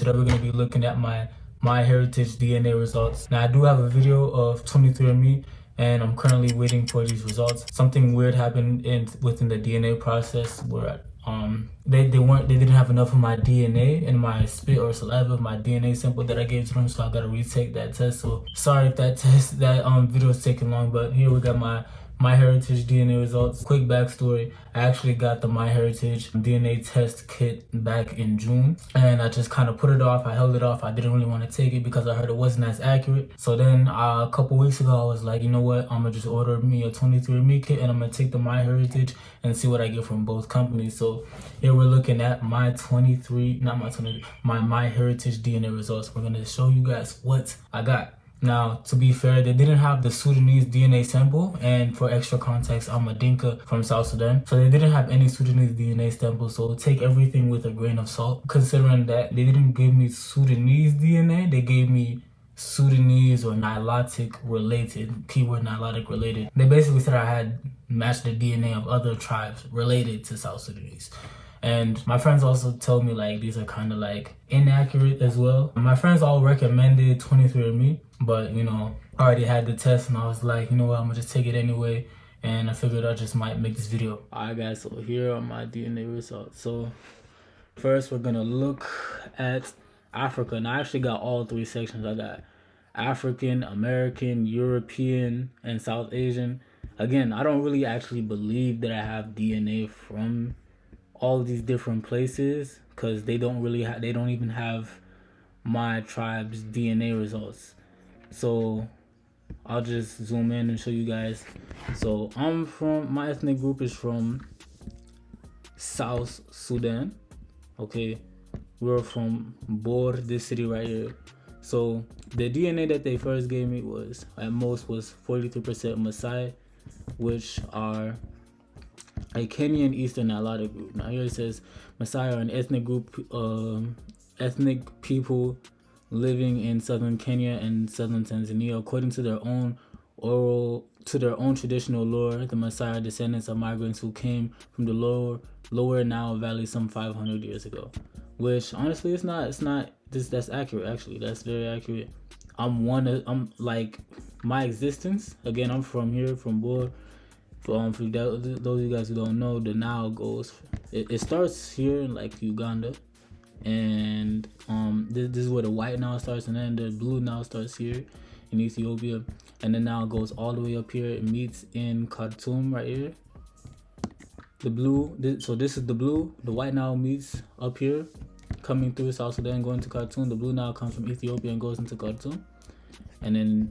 Today we're going to be looking at my heritage DNA results. Now I do have a video of 23andMe and I'm currently waiting for these results. Something weird happened within the DNA process where they didn't have enough of my DNA in my spit or saliva, my DNA sample that I gave to them, so I gotta retake that test. So sorry if that video is taking long, but here we got my heritage DNA results. Quick backstory: I actually got the MyHeritage DNA test kit back in June, and I just kind of put it off. I held it off. I didn't really want to take it because I heard it wasn't as accurate. So then a couple weeks ago, I was like, you know what? I'm gonna just order me a 23andMe kit, and I'm gonna take the MyHeritage and see what I get from both companies. So here we're looking at my MyHeritage DNA results. We're gonna show you guys what I got. Now, to be fair, they didn't have the Sudanese DNA sample, and for extra context, I'm a Dinka from South Sudan, so they didn't have any Sudanese DNA sample, so take everything with a grain of salt, considering that they didn't give me Sudanese DNA, they gave me Sudanese or Nilotic related, keyword Nilotic related. They basically said I had matched the DNA of other tribes related to South Sudanese. And my friends also told me like these are kind of like inaccurate as well. My friends all recommended 23andMe, but you know, I already had the test and I was like, you know what, I'm gonna just take it anyway. And I figured I just might make this video. Alright guys, so here are my DNA results. So first we're gonna look at Africa. And I actually got all three sections. I got African, American, European, and South Asian. Again, I don't really actually believe that I have DNA from all these different places because they don't even have my tribe's DNA results. So I'll just zoom in and show you guys. So my ethnic group is from South Sudan. Okay, we're from Bor, this city right here. So the DNA that they first gave me was at most was 43% Maasai, which are a Kenyan Eastern Nilotic group. Now here it says Maasai are an ethnic group, ethnic people living in southern Kenya and southern Tanzania. According to their own traditional lore, the Maasai are descendants of migrants who came from the lower Nile Valley some 500 years ago. Which honestly, that's accurate. Actually, that's very accurate. I'm like my existence. Again, I'm from here, from Bor. For those of you guys who don't know, the Nile goes. It starts here in like Uganda, and this is where the white Nile starts, and then the blue Nile starts here in Ethiopia, and the Nile goes all the way up here. It meets in Khartoum right here. So this is the blue. The white Nile meets up here, coming through South Sudan, going to Khartoum. The blue Nile comes from Ethiopia and goes into Khartoum, and then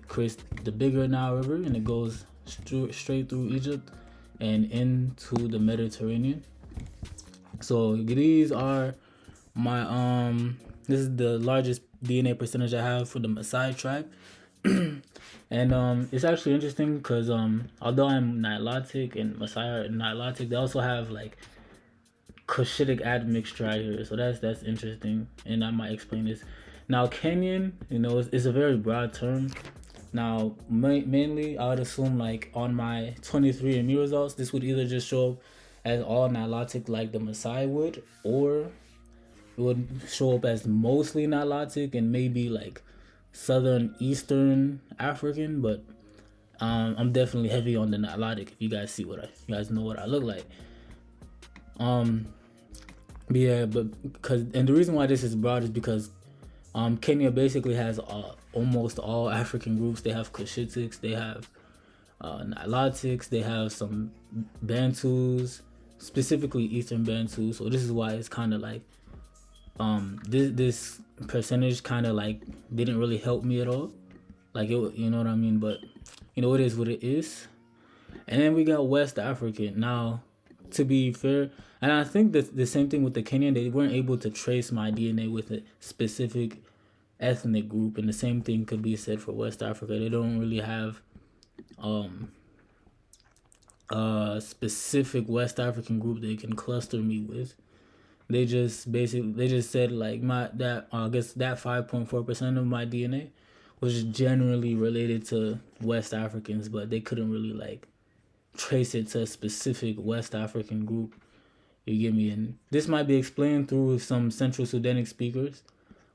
creates the bigger Nile River, and it goes straight through Egypt and into the Mediterranean. So these are my this is the largest DNA percentage I have for the Maasai tribe. And it's actually interesting because although I'm Nilotic and Maasai are Nilotic, they also have like Cushitic admixture right here. So that's interesting, and I might explain this. Now Kenyan, you know, it's a very broad term. Now, mainly, I would assume like on my 23andMe results, this would either just show up as all Nilotic like the Maasai would, or it would show up as mostly Nilotic and maybe like Southern Eastern African. But I'm definitely heavy on the Nilotic. If you guys see you guys know what I look like. And the reason why this is broad is because Kenya basically has almost all African groups. They have Cushitics, they have Nilotics, they have some Bantus, specifically Eastern Bantu. So this is why it's kind of like this percentage kind of like didn't really help me at all. Like you know what I mean? But you know, it is what it is. And then we got West African. Now, to be fair, and I think that the same thing with the Kenyan, they weren't able to trace my DNA with a specific ethnic group, and the same thing could be said for West Africa. They don't really have a specific West African group they can cluster me with. They just said like I guess that 5.4% of my DNA was generally related to West Africans, but they couldn't really like trace it to a specific West African group. You get me? And this might be explained through some Central Sudanic speakers.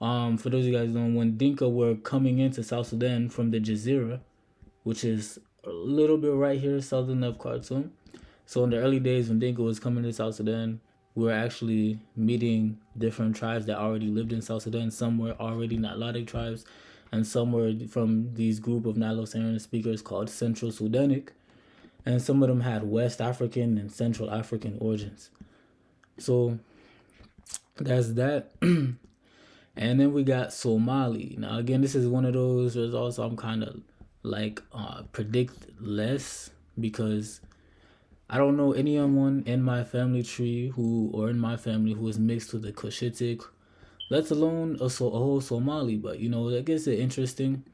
For those of you guys who don't know, when Dinka were coming into South Sudan from the Jazeera, which is a little bit right here southern of Khartoum. So in the early days when Dinka was coming to South Sudan, we were actually meeting different tribes that already lived in South Sudan. Some were already Nilotic tribes, and some were from these group of Nilo-Saharan speakers called Central Sudanic, and some of them had West African and Central African origins. So that's that. And then we got Somali. Now again, this is one of those results I'm kind of like predict less, because I don't know anyone in my family tree or in my family who is mixed with the Cushitic, let alone a whole Somali. But you know, that gets it interesting.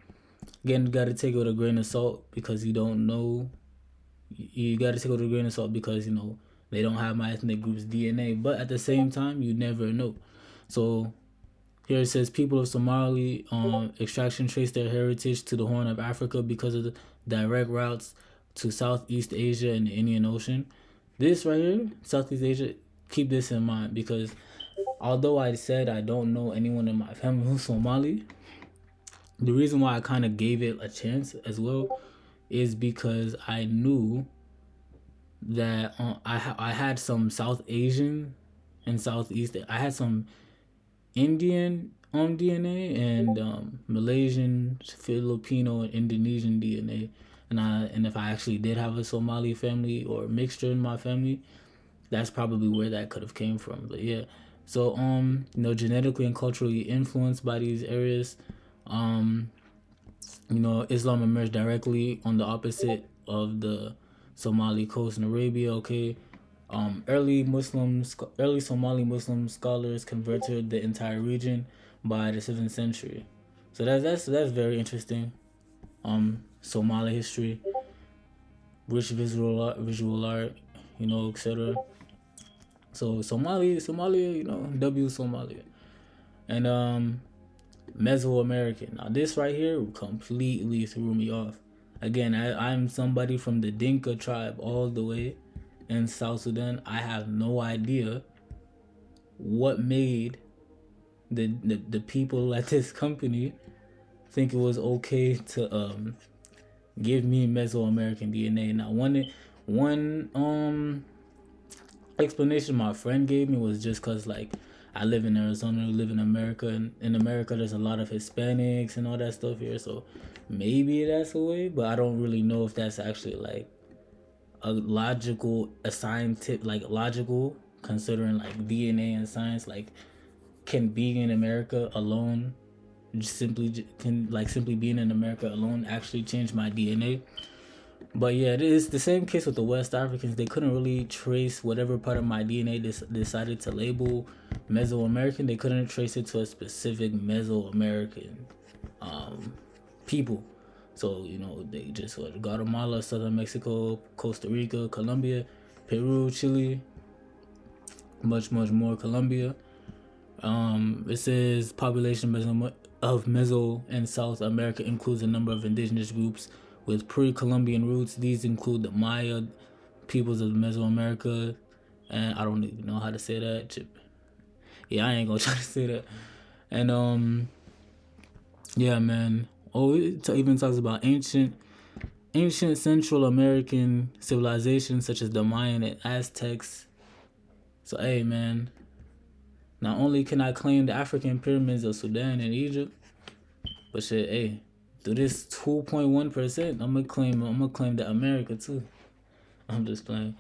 Again, you got to take it with a grain of salt, because you don't know. You got to take it with a grain of salt, because you know they don't have my ethnic group's DNA. But at the same time, you never know. So here it says people of Somali extraction trace their heritage to the Horn of Africa because of the direct routes to Southeast Asia and the Indian Ocean. This right here, Southeast Asia, keep this in mind, because although I said I don't know anyone in my family who's Somali, the reason why I kind of gave it a chance as well is because I knew that I had some South Asian and Southeast. I had some Indian DNA and Malaysian, Filipino, and Indonesian DNA, and if I actually did have a Somali family or mixture in my family, that's probably where that could have came from. But yeah, so you know, genetically and culturally influenced by these areas, you know, Islam emerged directly on the opposite of the Somali coast in Arabia. Okay, early Somali Muslim scholars converted the entire region by the 7th century. So that's very interesting. Somali history, rich visual art, you know, etc. So Somalia, you know, Somalia, and Mesoamerican. Now this right here completely threw me off. Again, I'm somebody from the Dinka tribe all the way in South Sudan. I have no idea what made the people at this company think it was okay to give me Mesoamerican DNA. Now one explanation my friend gave me was just because, like, I live in Arizona, live in America, and in America there's a lot of Hispanics and all that stuff here, so maybe that's a way, but I don't really know if that's actually like a logical, logical, considering like DNA and science. Like, can being in America alone, simply being in America alone actually change my DNA? But yeah, it is the same case with the West Africans. They couldn't really trace whatever part of my DNA decided to label Mesoamerican. They couldn't trace it to a specific Mesoamerican people. So, you know, they just Guatemala, Southern Mexico, Costa Rica, Colombia, Peru, Chile, much more Colombia. It says population of Meso and South America includes a number of indigenous groups with pre-Columbian roots. These include the Maya peoples of Mesoamerica, and I don't even know how to say that. Yeah, I ain't gonna try to say that. And yeah, man. Oh, it even talks about ancient Central American civilizations such as the Mayan and Aztecs. So hey, man. Not only can I claim the African pyramids of Sudan and Egypt, but shit, hey, through this 2.1%, I'm gonna claim the America too. I'm just playing.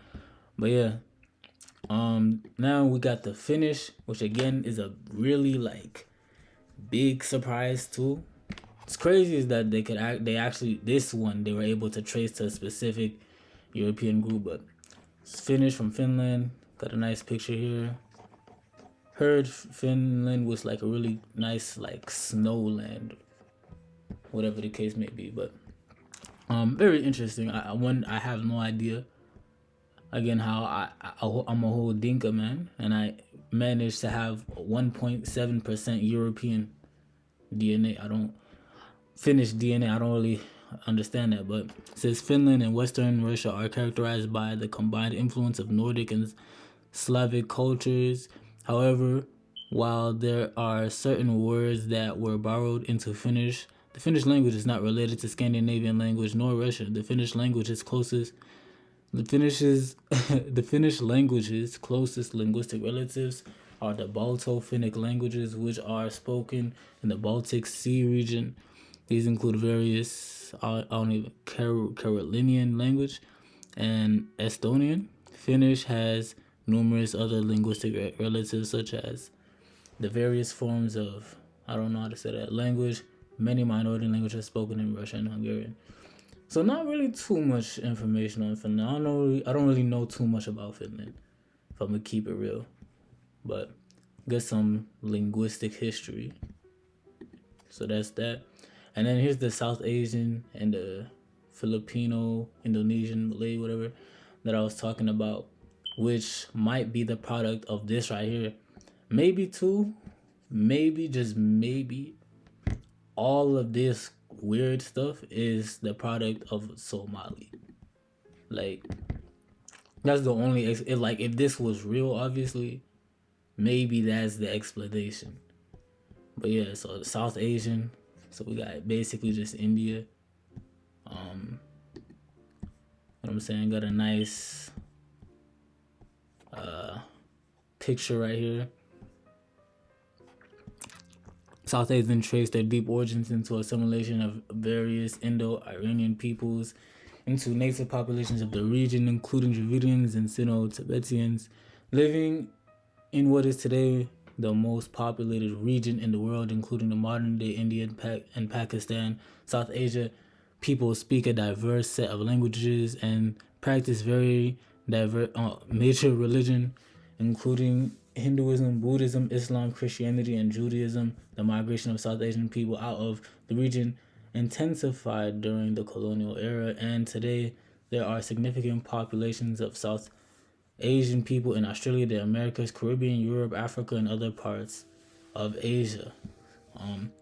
But yeah. Now we got the finish, which again is a really like big surprise too. It's crazy is that they were able to trace to a specific European group, but it's Finnish from Finland. Got a nice picture here. Heard Finland was like a really nice like snowland, whatever the case may be. But very interesting. I have no idea. Again, how I'm a whole Dinka man, and I managed to have 1.7% European DNA. I don't Finnish DNA. I don't really understand that, but it says Finland and Western Russia are characterized by the combined influence of Nordic and Slavic cultures. However, while there are certain words that were borrowed into Finnish, the Finnish language is not related to Scandinavian language nor Russian. The Finnish language is closest. The the Finnish language's closest linguistic relatives are the Balto-Finnic languages, which are spoken in the Baltic Sea region. These include various Karelinian language and Estonian. Finnish has numerous other linguistic relatives, such as the various forms of, I don't know how to say that language. Many minority languages spoken in Russian and Hungarian. So not really too much information on Finland. I don't really know too much about Finland, if I'm gonna keep it real. But get some linguistic history. So that's that. And then here's the South Asian and the Filipino, Indonesian, Malay, whatever, that I was talking about, which might be the product of this right here. Maybe too, maybe, just maybe, all of this weird stuff is the product of Somali. Like, that's the only, if this was real, obviously, maybe that's the explanation. But yeah, so South Asian, so we got basically just India. What I'm saying, got a nice picture right here. South Asian trace their deep origins into assimilation of various Indo-Iranian peoples into native populations of the region, including Dravidians and Sino-Tibetans, living in what is today the most populated region in the world, including the modern-day India and Pakistan. South Asia people speak a diverse set of languages and practice very diverse major religion, including Hinduism, Buddhism, Islam, Christianity, and Judaism. The migration of South Asian people out of the region intensified during the colonial era, and today there are significant populations of South Asian people in Australia, the Americas, Caribbean, Europe, Africa, and other parts of Asia.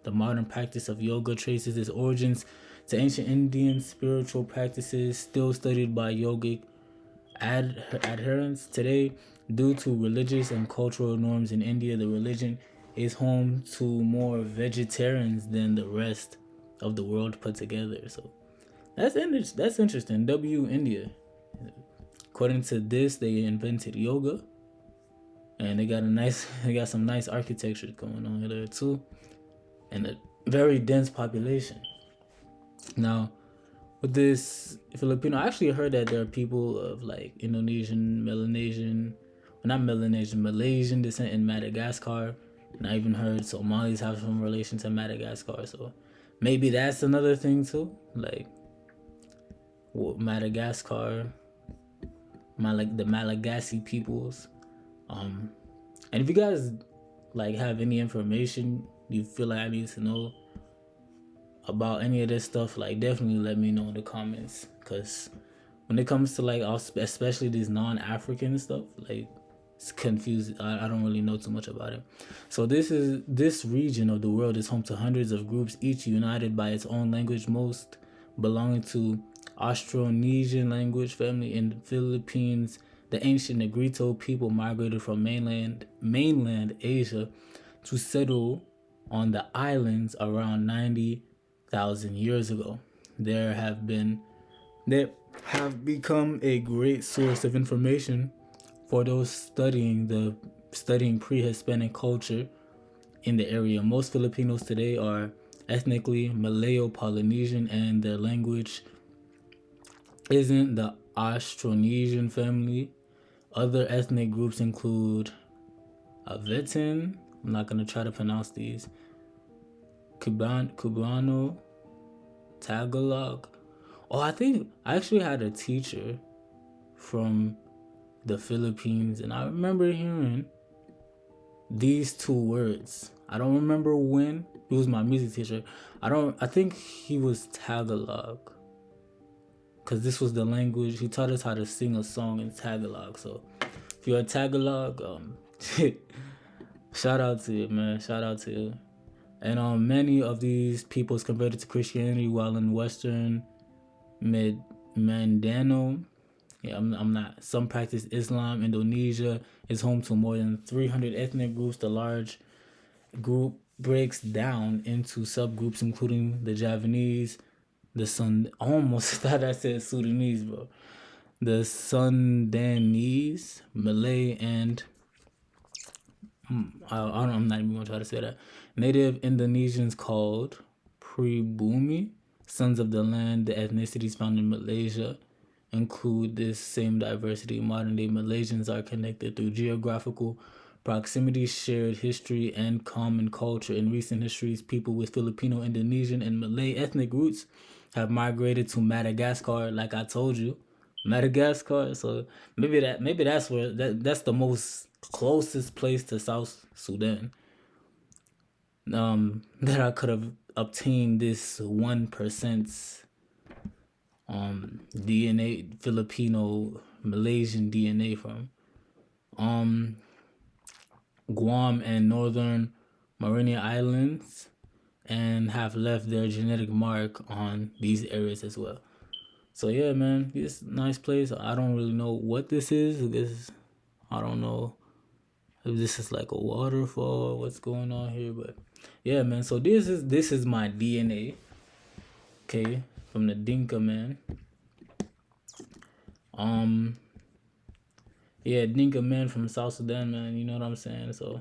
The modern practice of yoga traces its origins to ancient Indian spiritual practices still studied by yogic adherents today. Due to religious and cultural norms in India, the religion is home to more vegetarians than the rest of the world put together. So that's interesting. India. According to this, they invented yoga, and they got some nice architecture going on there too, and a very dense population. Now, with this Filipino, I actually heard that there are people of like Indonesian, Malaysian descent in Madagascar, and I even heard Somalis have some relation to Madagascar. So maybe that's another thing too, like Madagascar, the Malagasy peoples. And if you guys like have any information you feel like I need to know about any of this stuff, like definitely let me know in the comments, because when it comes to like especially these non-African stuff, like it's confusing. I don't really know too much about it. So this region of the world is home to hundreds of groups, each united by its own language, most belonging to Austronesian language family. In the Philippines, the ancient Negrito people migrated from mainland Asia to settle on the islands around 90,000 years ago. They have become a great source of information for those studying pre-Hispanic culture in the area. Most Filipinos today are ethnically Malayo-Polynesian, and their language isn't the Austronesian family. Other ethnic groups include Avetan, I'm not going to try to pronounce these, Cubano, Tagalog. Oh, I think I actually had a teacher from the Philippines, and I remember hearing these two words. I don't remember when. He was my music teacher. I think he was Tagalog, because this was the language. He taught us how to sing a song in Tagalog. So if you're a Tagalog, shout out to you, man. Shout out to you. And many of these peoples converted to Christianity while in Western Mindanao, Yeah, I'm not. Some practice Islam. Indonesia is home to more than 300 ethnic groups. The large group breaks down into subgroups, including the Javanese, the Sun. I almost thought I said Sudanese, bro. The Sudanese, Malay, and I'm not even gonna try to say that. Native Indonesians called Pribumi, sons of the land. The ethnicities found in Malaysia include this same diversity. Modern day Malaysians are connected through geographical proximity, shared history, and common culture. In recent histories, people with Filipino, Indonesian, and Malay ethnic roots have migrated to Madagascar, like I told you. Madagascar. So maybe that's where that's the most closest place to South Sudan. That I could have obtained this 1% DNA, Filipino Malaysian DNA from. Guam and Northern Mariana Islands, and have left their genetic mark on these areas as well. So yeah, man, this nice place. I don't really know what this is. I don't know if this is like a waterfall, what's going on here, but yeah, man. So this is my DNA, okay, from the Dinka, man. Yeah, Dinka man from South Sudan, man. You know what I'm saying? So,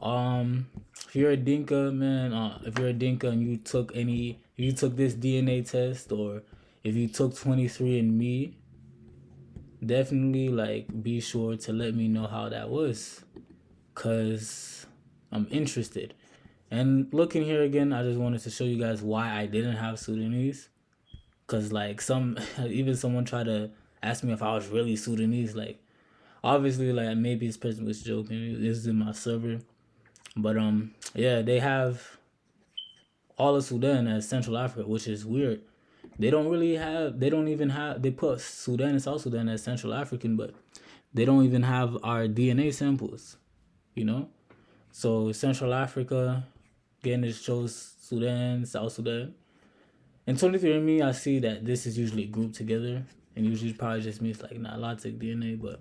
if you're a Dinka, man, if you're a Dinka and you took this DNA test, or if you took 23andMe, definitely like be sure to let me know how that was, cause I'm interested. And looking here again, I just wanted to show you guys why I didn't have Sudanese, cause like even someone tried to ask me if I was really Sudanese. Like, obviously, like maybe this person was joking. This is in my server, but yeah, they have all of Sudan as Central Africa, which is weird. They don't even have. They put Sudan and South Sudan as Central African, but they don't even have our DNA samples. You know, so Central Africa, again, it shows Sudan, South Sudan. In 23andMe, I see that this is usually grouped together, and usually probably just means like not Logic DNA, but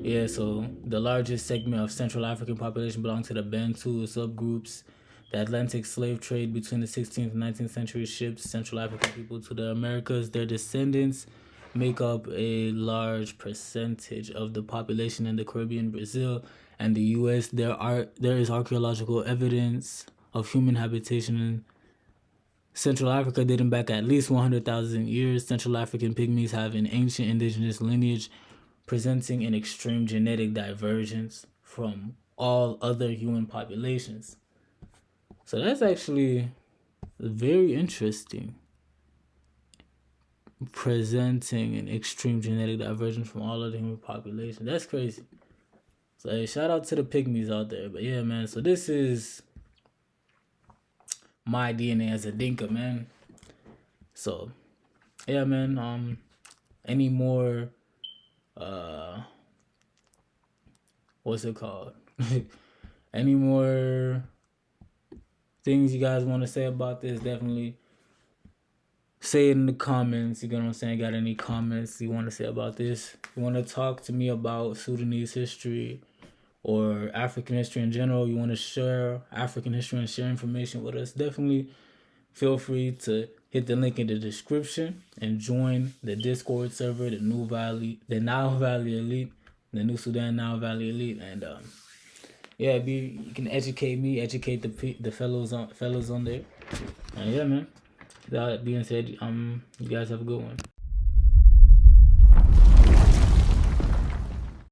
yeah. So the largest segment of Central African population belongs to the Bantu subgroups. The Atlantic slave trade between the 16th and 19th century shipped Central African people to the Americas. Their descendants make up a large percentage of the population in the Caribbean, Brazil, and the U.S. There is archaeological evidence of human habitation in Central Africa dating back at least 100,000 years. Central African pygmies have an ancient indigenous lineage presenting an extreme genetic divergence from all other human populations. So that's actually very interesting. Presenting an extreme genetic divergence from all of the human population. That's crazy. So hey, shout out to the pygmies out there. But yeah, man. So this is my DNA as a Dinka, man. So yeah, man. Any more what's it called? Any more things you guys want to say about this? Definitely say it in the comments. You know what I'm saying? Got any comments you want to say about this? You want to talk to me about Sudanese history or African history in general? You want to share African history and share information with us? Definitely feel free to hit the link in the description and join the Discord server, the Nile Valley Elite, the New Sudan Nile Valley Elite, and yeah, you can educate me, educate the fellows on there. And yeah, man. That being said, you guys have a good one.